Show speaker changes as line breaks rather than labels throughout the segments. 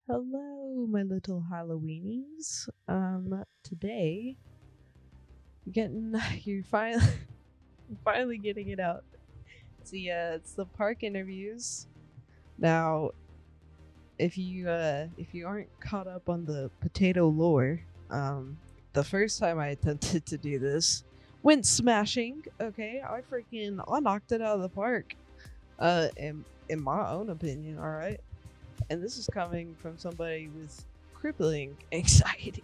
Hello, my little Halloweenies. Today you're finally getting it out. It's the park interviews. Now, if you aren't caught up on the potato lore, the first time I attempted to do this went smashing. Okay, I knocked it out of the park. In my own opinion, all right. And this is coming from somebody with crippling anxiety.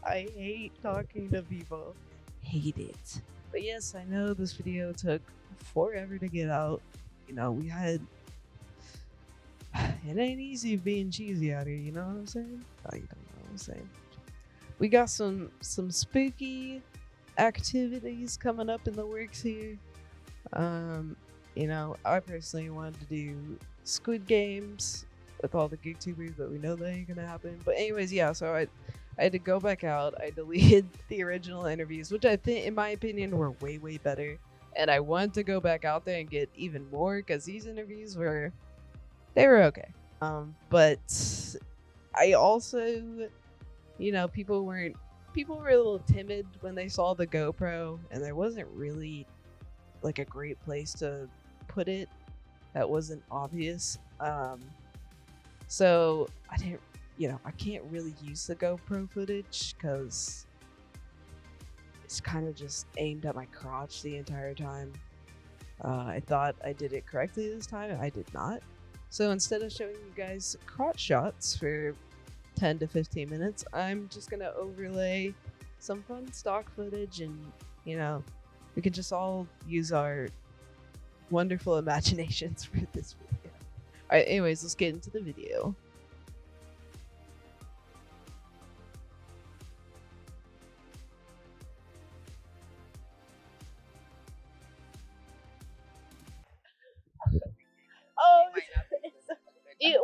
I hate talking to people. Hate it. But yes, I know this video took forever to get out. We had. It ain't easy being cheesy out here, you know what I'm saying? Oh, you don't know what I'm saying. We got some spooky activities coming up in the works here. I personally wanted to do Squid Games with all the gig tubers, but we know that ain't gonna happen. But anyways, yeah, so I had to go back out. I deleted the original interviews, which I think, in my opinion, were way better. And I wanted to go back out there and get even more because these interviews were okay. But I also, people were a little timid when they saw the GoPro, and there wasn't really like a great place to put it that wasn't obvious. So I can't really use the GoPro footage because it's kind of just aimed at my crotch the entire time. I thought I did it correctly this time. I did not. So instead of showing you guys crotch shots for 10 to 15 minutes, I'm just going to overlay some fun stock footage and, we can just all use our wonderful imaginations for this video. Alright, anyways, let's get into the video. Oh,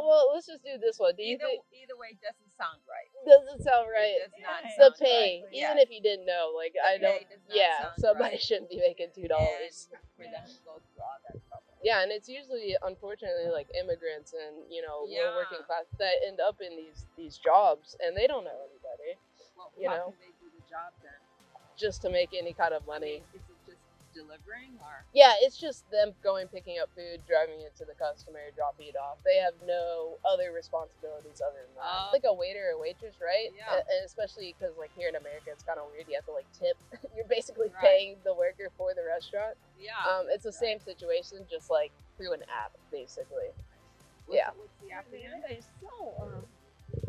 well, let's just do this one.
Either way, it doesn't sound right.
Doesn't sound right.
It does not
The
sound
pay,
right.
even
Yes.
if you didn't know, like
The
I don't.
pay does not
Yeah,
sound
somebody
right.
shouldn't be making $2.
And for them to go through all that trouble.
Yeah, and it's usually, unfortunately, like immigrants and low working class that end up in these jobs, and they don't know anybody.
Well,
How
can they do the job then?
Just to make any kind of money.
Is it just delivering or?
Yeah, it's just them picking up food, driving it to the customer, dropping it off. They have no other responsibilities other than that. Like a waiter or waitress, right?
Yeah.
And especially because here in America, it's kind of weird. You have to tip. You're basically
Right.
paying the worker for the restaurant.
Yeah.
It's the same situation, just like through an app, basically.
What's the app again?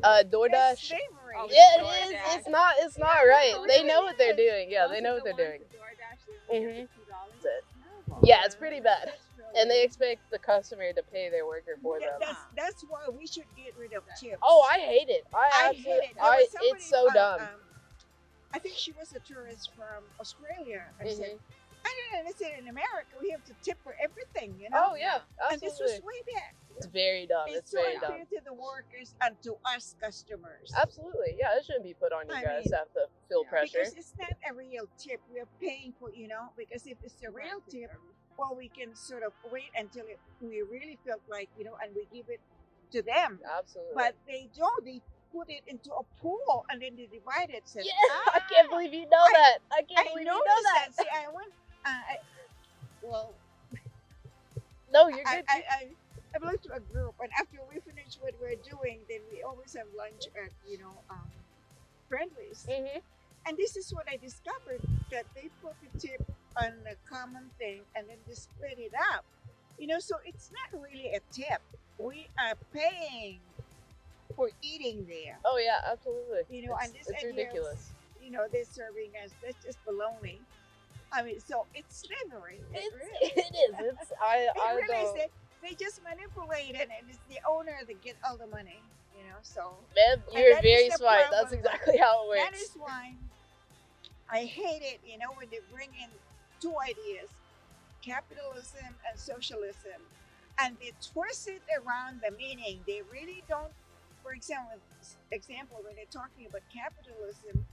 Doordash.
Slavery. Oh,
Yeah, it
DoorDash.
is. It's not right. They know what they're doing. Yeah, they know what they're doing.
Mhm.
Yeah, it's pretty bad. And they expect the customer to pay their worker for them.
That's why we should get rid of tips.
Oh, I hate it.
I hate it. There was somebody,
It's so dumb.
I think she was a tourist from Australia. I
Mhm.
said, I didn't understand in America we have to tip for everything, you know?
Oh yeah,
And this
absolutely.
was way back.
It's very dumb.
It's so
very
unfair
dumb.
to the workers and to us customers.
Absolutely. Yeah, it shouldn't be put on you
I
guys
mean,
to have to feel pressure.
Because it's not a real tip. We're paying for, because if it's a real tip, well, we can sort of wait until we really felt like, and we give it to them.
Absolutely.
But they don't. They put it into a pool and then they divide it. Said,
Yeah, I can't believe you know that. I can't believe you know
noticed
that.
See, I went. Well,
No, you're good.
I belong to a group, and after we finish what we're doing, then we always have lunch at Friendlies.
Mhm.
And this is what I discovered, that they put the tip on a common thing and then they split it up. So it's not really a tip. We are paying for eating there.
Oh yeah, absolutely.
And this
it's
idea of,
ridiculous.
they're serving us, that's just baloney. I mean, so it's slavery.
It is. It's I
They really
don't.
said they just manipulate it, and it's the owner that get all the money. So
Man,
And
you're
that
very
is the
smart.
problem.
That's exactly how it
that
works.
is why I hate it. When they bring in two ideas, capitalism and socialism, and they twist it around the meaning. They really don't. For example, when they're talking about capitalism,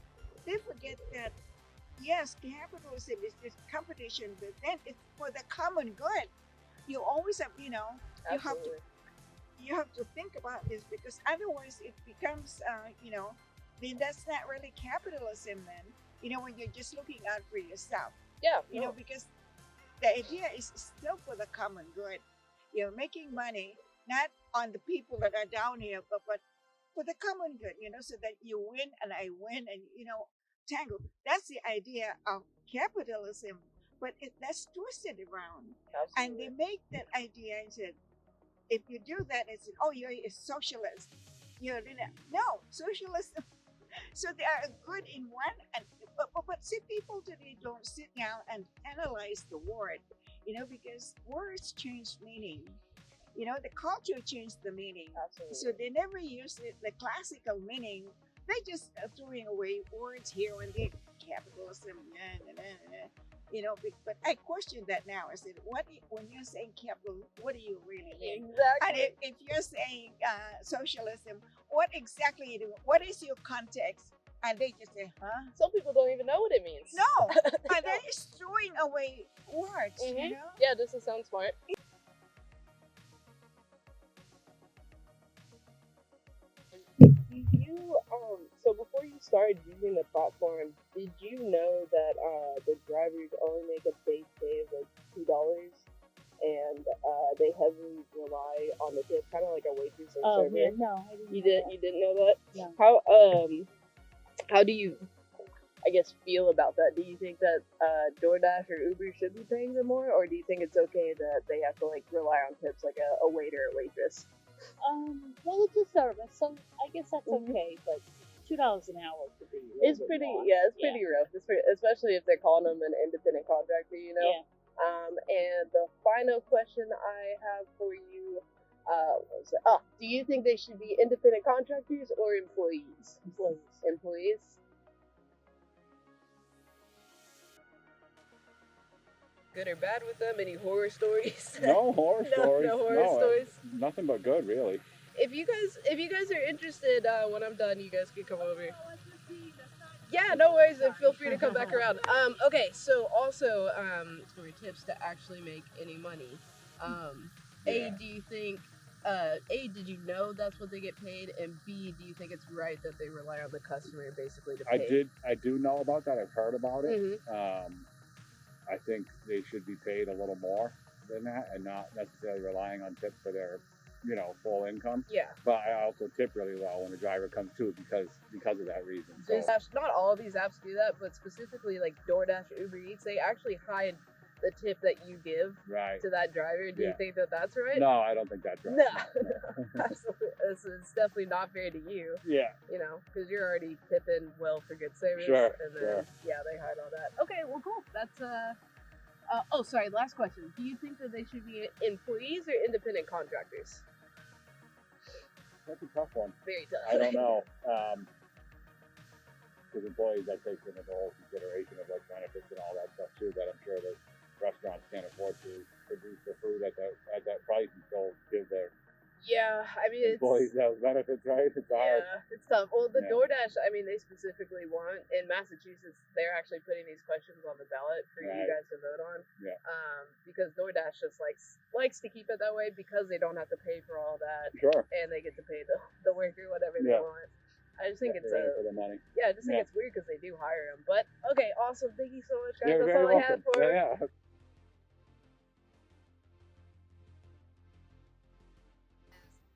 they forget that yes, capitalism is this competition, but then it's for the common good. You always have, you have to
Absolutely.
you have to think about this because otherwise it becomes, then that's not really capitalism. Then when you're just looking out for yourself,
Yeah, no.
because the idea is still for the common good. Making money not on the people that are down here, but for the common good. So that you win and I win, and tango. That's the idea of capitalism, but that's twisted around, and they
Absolutely.
make that idea and said, if you do that, it's oh, you're a socialist. No socialism. So they are good in one, and but see, people today don't sit down and analyze the word, because words change meaning. The culture changed the meaning,
Absolutely.
so they never use the classical meaning. They just throwing away words here and there. Capitalism, but I question that now. I said, when you're saying capital, what do you really mean? And
Exactly.
if you're saying socialism, what exactly you do? What is your context? And they just say, huh?
Some people don't even know what it means.
No, and they're just throwing away words.
Mhm. Yeah, this will sound smart. So before you started using the platform, did you know that the drivers only make a base pay of like $2, and they heavily rely on the tip, kind of like a waitress or
Oh
server?
yeah, no, I didn't.
You
know
did.
that.
You didn't know that?
No.
How do you, I guess, feel about that? Do you think that Doordash or Uber should be paying them more, or do you think it's okay that they have to like rely on tips like a waiter or waitress?
Well, it's a service, so I guess that's
Mhm.
okay. But $2 an hour could be.
It's pretty, it's pretty rough. Especially if they're calling them an independent contractor,
Yeah.
And the final question I have for you, do you think they should be independent contractors or employees?
Employees.
Employees. Good or bad with them? Any horror stories?
No horror stories.
No horror stories.
Nothing but good, really.
If you guys are interested, when I'm done, you guys can come over. Yeah, no worries, and feel free to come back around. Okay, so also, for tips to actually make any money,
Yeah.
do you think, did you know that's what they get paid? And B, do you think it's right that they rely on the customer basically to pay?
I do know about that. I've heard about it.
Mhm.
I think they should be paid a little more than that, and not necessarily relying on tips for their, full income.
Yeah.
But I also tip really well when the driver comes too, because of that reason. So
These apps, not all of these apps do that, but specifically like Doordash, UberEats, they actually hide the tip that you give
right.
to that driver. Do you
Yeah.
think that that's right?
No, I don't think that's right.
No, absolutely. It's definitely not fair to you,
Yeah.
because you're already tipping well for good service.
Sure,
And then,
sure.
yeah, they hide all that. Okay, well, cool. That's, oh, sorry, last question. Do you think that they should be employees or independent contractors?
That's a tough one.
Very tough.
I don't know. Because employees, I take into the whole consideration of like benefits and all that stuff too. That I'm sure that restaurants can't afford to produce the food at that price and still give their
Yeah, I mean,
employees those benefits, right? It's hard.
Yeah, it's tough. Well, the
Yeah.
DoorDash, I mean, they specifically want, in Massachusetts, they're actually putting these questions on the ballot for you
Right.
guys to vote on.
Yeah.
Because DoorDash just likes to keep it that way because they don't have to pay for all that,
Sure.
and they get to pay the worker whatever they
Yeah.
want. I just think it's
They're in it for the money.
yeah, I just think
Yeah.
it's weird because they do hire them. But okay, awesome. Thank you so much, guys.
You're
That's
very
all I
welcome.
had for.
Yeah.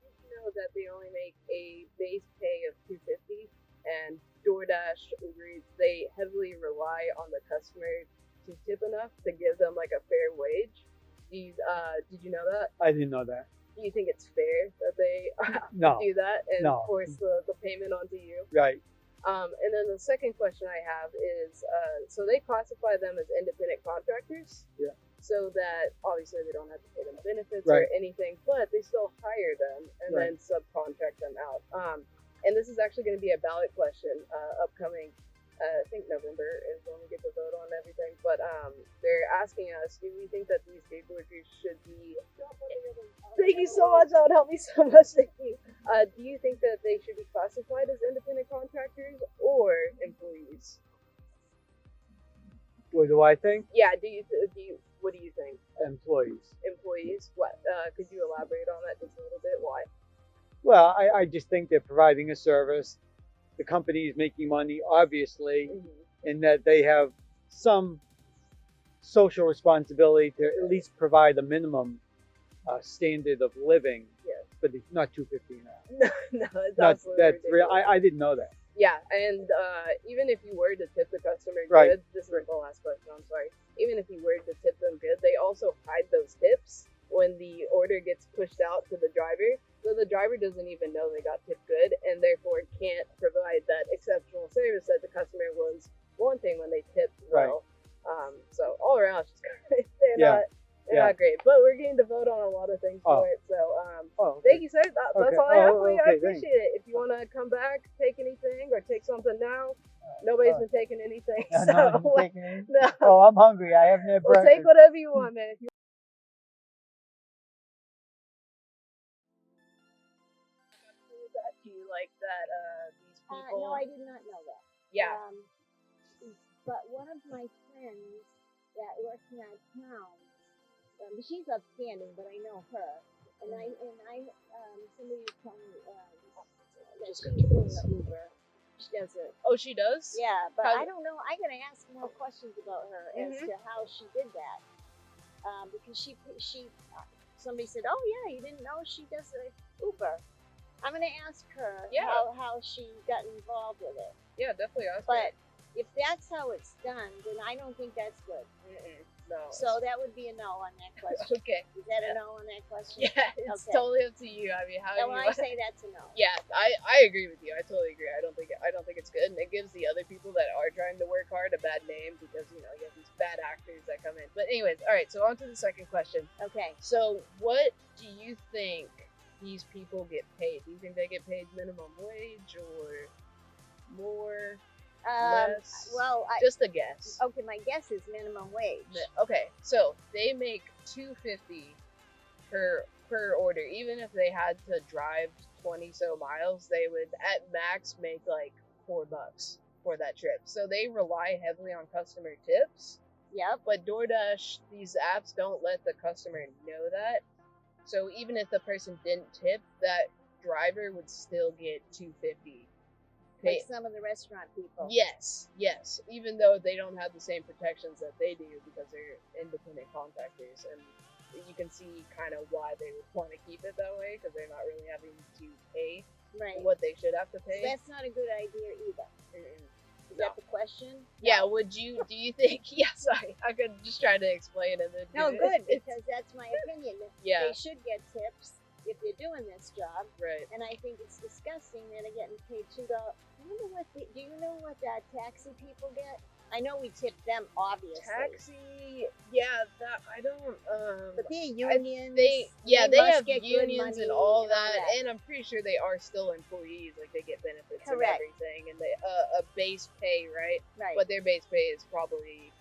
Did you know that they only make a base pay of $2.50, and DoorDash, UberEats, they heavily rely on the customer to tip enough to give them like a fair wage. Did you know that?
I didn't know that.
Do you think it's fair that they
No.
do that and
No.
force the payment onto you?
Right.
And then the second question I have is, so they classify them as independent contractors.
Yeah.
So that obviously they don't have to pay them benefits
Right.
or anything, but they still hire them and then subcontract them out. And this is actually going to be a ballot question upcoming. I think November is when we get to vote on everything. But they're asking us, do we think that these gig workers should be? Thank you so much. That would help me so much. Thank you. Do you think that they should be classified as independent contractors or employees?
What do I think?
Yeah. What do you think?
Employees.
Employees. What? Could you elaborate on that just a little bit? Why?
Well, I just think they're providing a service. The company is making money, obviously, in that they have some social responsibility to at least provide a minimum standard of living.
Yes.
But it's not $2.50 an hour.
No, it's
That's
absolutely
real.
ridiculous.
I didn't know that.
Yeah, and even if you were to tip the customer
Right.
good, this is the last question, I'm sorry. Even if you were to tip them good, they also hide those tips when the order gets pushed out to the driver. So the driver doesn't even know they got tipped good and therefore can't provide that exceptional service that the customer was wanting when they tipped well. So all around, it's just they're not great. But we're getting to vote on a lot of things for it. So thank you, sir. That's all I have for you. I appreciate it. If you want to come back, take anything or take something now. Nobody's been taking anything. No.
Oh, I'm hungry. I haven't had
Well,
breakfast.
take whatever you want, man. Do you like that these people?
No, I did not know that.
Yeah.
But one of my friends that works in our town, she's upstanding, but I know her, and I somebody told me that she's doing the Uber. She does it.
Oh, she does?
Yeah, but
How-
I don't know. I gotta ask more questions about her as to how she did that. Because she somebody said, "Oh yeah, you didn't know she does the Uber." I'm gonna ask her how she got involved with it.
Yeah, definitely ask
But if that's how it's done, then I don't think that's good.
No.
So that would be a no on that question.
Okay.
Is that a no on that question?
Yeah, it's
Okay.
totally up to you. I mean, how
So
you
I say that's a no.
Yeah, I agree with you. I totally agree. I don't think it's good, and it gives the other people that are trying to work hard a bad name because you have these bad actors that come in. But anyways, all right. So on to the second question.
Okay.
So what do you think these people get paid? Do you think they get paid minimum wage or more? Less?
Well,
Just a guess.
okay, my guess is minimum wage.
Okay, so they make $2.50 per order. Even if they had to drive 20 so miles, they would at max make like $4 for that trip. So they rely heavily on customer tips.
Yep.
But DoorDash, these apps don't let the customer know that. So even if the person didn't tip, that driver would still get $2.50.
Like some of the restaurant people.
Yes. Even though they don't have the same protections that they do because they're independent contractors, and you can see kind of why they would want to keep it that way because they're not really having to pay what they should have to pay.
So that's not a good idea either. Is that the question?
Yeah. Do you think? Yeah. Sorry, I could just try to explain it.
No, good, because that's my opinion.
Yeah.
They should get tips if they're doing this job.
Right.
And I think it's disgusting that they're getting paid $2. Do you know what taxi people get? I know we tip them, obviously.
Taxi, yeah, that I don't.
But they're unions.
They
must
have
get good
unions
money
and all
and
that, and I'm pretty sure they are still employees. Like they get benefits
Correct.
and everything, and they a base pay, right?
Right.
But their base pay is probably,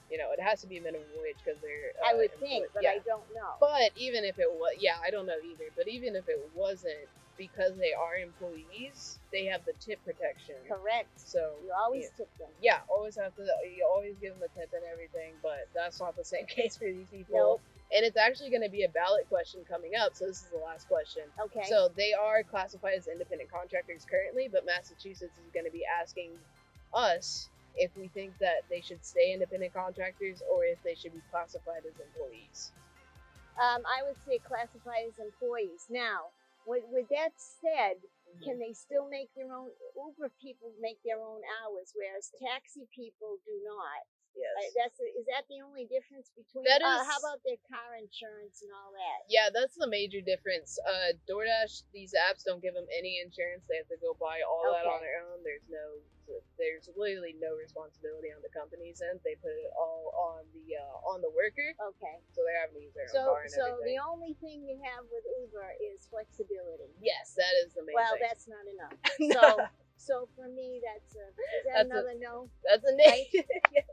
it has to be minimum wage because they're.
I would think, but I don't know.
But even if it was, I don't know either. But even if it wasn't, because they are employees, they have the tip protection.
Correct.
So
you always tip them.
Yeah, you always give them a tip and everything, but that's not the same case for these people.
Nope.
And it's actually going to be a ballot question coming up, so this is the last question.
Okay.
So they are classified as independent contractors currently, but Massachusetts is going to be asking us if we think that they should stay independent contractors or if they should be classified as employees.
I would say classified as employees. Now, with that said, can they still make their own? Uber people make their own hours, whereas taxi people do not.
Yes.
Is that the only difference between?
That is.
How about their car insurance and all that?
Yeah, that's the major difference. DoorDash, these apps don't give them any insurance. They have to go buy all that on their own. There's literally no responsibility on the company's end. They put it all on the worker.
Okay.
So they're having to use their own car and
So
everything.
the only thing you have with Uber is flexibility.
Yes, that is the main
Well,
thing.
that's not enough. So for me, that's another no?
That's a negative.